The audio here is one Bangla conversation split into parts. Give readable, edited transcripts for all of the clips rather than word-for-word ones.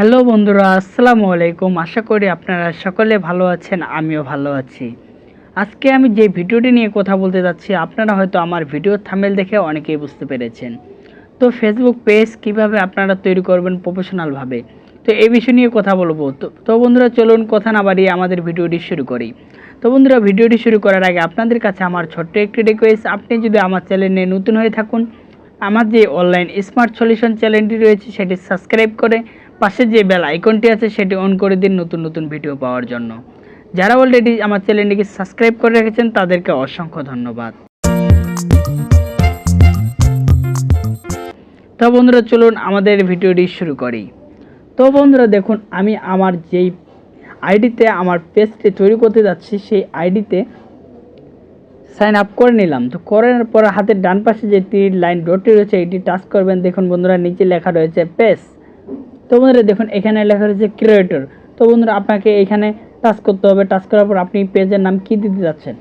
হ্যালো বন্ধুরা, আসসালামু আলাইকুম। আশা করি আপনারা সকলে ভালো আছেন, আমিও ভালো আছি। আজকে আমি যে ভিডিওটি নিয়ে কথা বলতে যাচ্ছি, আপনারা হয়তো আমার ভিডিও থাম্বনেল দেখে অনেকেই বুঝতে পেরেছেন। তো ফেসবুক পেজ কিভাবে আপনারা তৈরি করবেন প্রফেশনালভাবে, তো এই বিষয় নিয়ে কথা বলবো। তো বন্ধুরা, চলুন কথা না বাড়িয়ে আমাদের ভিডিওটি শুরু করি। তো বন্ধুরা, ভিডিওটি শুরু করার আগে আপনাদের কাছে আমার ছোট্ট একটি রিকোয়েস্ট, আপনি যদি আমার চ্যানেলে নতুন হয়ে থাকুন, আমার যে অনলাইন স্মার্ট সলিউশন চ্যানেলটি রয়েছে সেটি সাবস্ক্রাইব করে পাশে যে বেল আইকনটি আছে সেটি অন করে দিন নতুন নতুন ভিডিও পাওয়ার জন্য। যারা অলরেডি আমার চ্যানেলটিকে সাবস্ক্রাইব করে রেখেছেন তাদেরকে অসংখ্য ধন্যবাদ। তো বন্ধুরা, চলুন আমাদের ভিডিওটি শুরু করি। তো বন্ধুরা দেখুন, আমি আমার যেই আইডিতে আমার পেজটি তৈরি করতে যাচ্ছি সেই আইডিতে সাইন আপ করে নিলাম। তো করার পর হাতের ডান পাশে যে তীর লাইন ডটটি রয়েছে এটি টাচ করবেন। দেখুন বন্ধুরা, নিচে লেখা রয়েছে পেজ। তো বন্ধুরা দেখুন, এখানে লেখা রয়েছে ক্রিয়েটর। তো বন্ধুরা, আপনাকে এখানে টাচ করতে হবে। টাচ করার পর আপনি পেজের নাম কি দিতে যাচ্ছেন,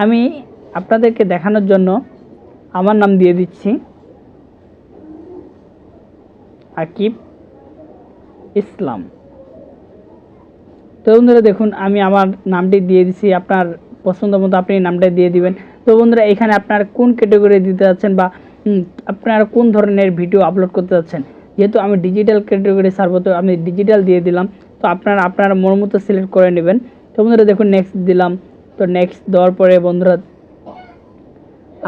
আমি আপনাদেরকে দেখানোর জন্য আমার নাম দিয়ে দিচ্ছি আকিব ইসলাম। তো বন্ধুরা দেখুন, আমি আমার নামটি দিয়ে দিচ্ছি। আপনার পছন্দ মতো আপনি নামটা দিয়ে দিবেন। তো বন্ধুরা, এখানে আপনার কোন ক্যাটাগরি দিতে যাচ্ছেন বা আপনারা কোন ধরনের ভিডিও আপলোড করতে যাচ্ছেন, যেহেতু আমি ডিজিটাল ক্যাটাগরি ছাড়বো তো আমি ডিজিটাল দিয়ে দিলাম। তো আপনারা মন মতো সিলেক্ট করে নেবেন। তো বন্ধুরা দেখুন, নেক্সট দিলাম। তো নেক্সট দেওয়ার পরে বন্ধুরা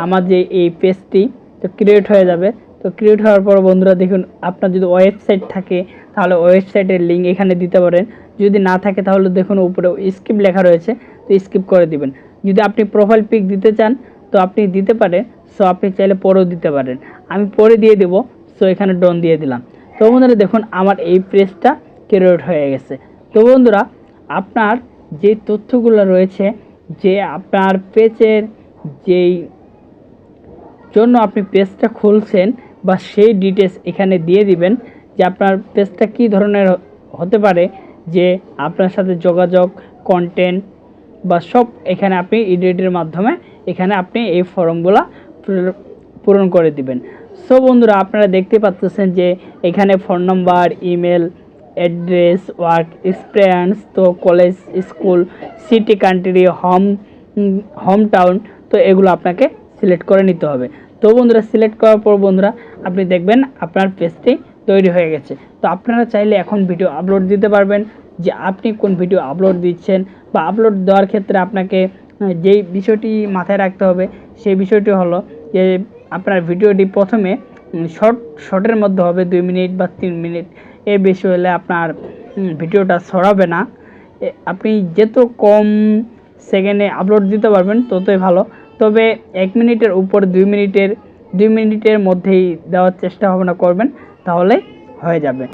আমার যে এই পেজটি তো ক্রিয়েট হয়ে যাবে। তো ক্রিয়েট হওয়ার পর বন্ধুরা দেখুন, আপনার যদি ওয়েবসাইট থাকে তাহলে ওয়েবসাইটের লিঙ্ক এখানে দিতে পারেন। যদি না থাকে তাহলে দেখুন উপরে স্কিপ লেখা রয়েছে, তো স্কিপ করে দিবেন। যদি আপনি প্রোফাইল পিক দিতে চান তো আপনি দিতে পারেন, সো আপনি চাইলে পরেও দিতে পারেন। আমি পরে দিয়ে দেবো, সো এখানে ডন দিয়ে দিলাম। তো বন্ধুরা দেখুন, আমার এই পেজটা ক্রিয়েট হয়ে গেছে। তো বন্ধুরা, আপনার যে তথ্যগুলো রয়েছে, যে আপনার পেজের যেই জন্য আপনি পেজটা খুলছেন বা সেই ডিটেলস এখানে দিয়ে দিবেন, যে আপনার পেজটা কী ধরনের হতে পারে, যে আপনার সাথে যোগাযোগ, কন্টেন্ট বা সব এখানে আপনি এডিটের মাধ্যমে এখানে আপনি এই ফর্মগুলো পূরণ করে দিবেন। সো বন্ধুরা, আপনারা দেখতে পাচ্ছেন যে এখানে phone number, email address, work experience, তো college, school, city, country, home town, তো এগুলো আপনাকে সিলেক্ট করে নিতে হবে। তো বন্ধুরা, সিলেক্ট করার পর বন্ধুরা আপনি দেখবেন আপনার পেজটি তৈরি হয়ে গেছে। তো আপনারা চাইলে এখন ভিডিও আপলোড দিতে পারবেন, যে আপনি কোন ভিডিও আপলোড দিচ্ছেন বা আপলোড দেওয়ার ক্ষেত্রে আপনাকে যেই বিষয়টি মাথায় রাখতে হবে সেই বিষয়টি হলো যে আপনার ভিডিওটি প্রথমে শর্টের মধ্যে হবে, 2 মিনিট বা 3 মিনিট। এর বেশি হলে আপনার ভিডিওটা ছড়াবে না। আপনি যত কম সেকেন্ডে আপলোড দিতে পারবেন ততই ভালো। তবে 1 মিনিটের উপর 2 মিনিটের মধ্যেই দেওয়ার চেষ্টা ভাবনা করবেন, তাহলে হয়ে যাবে।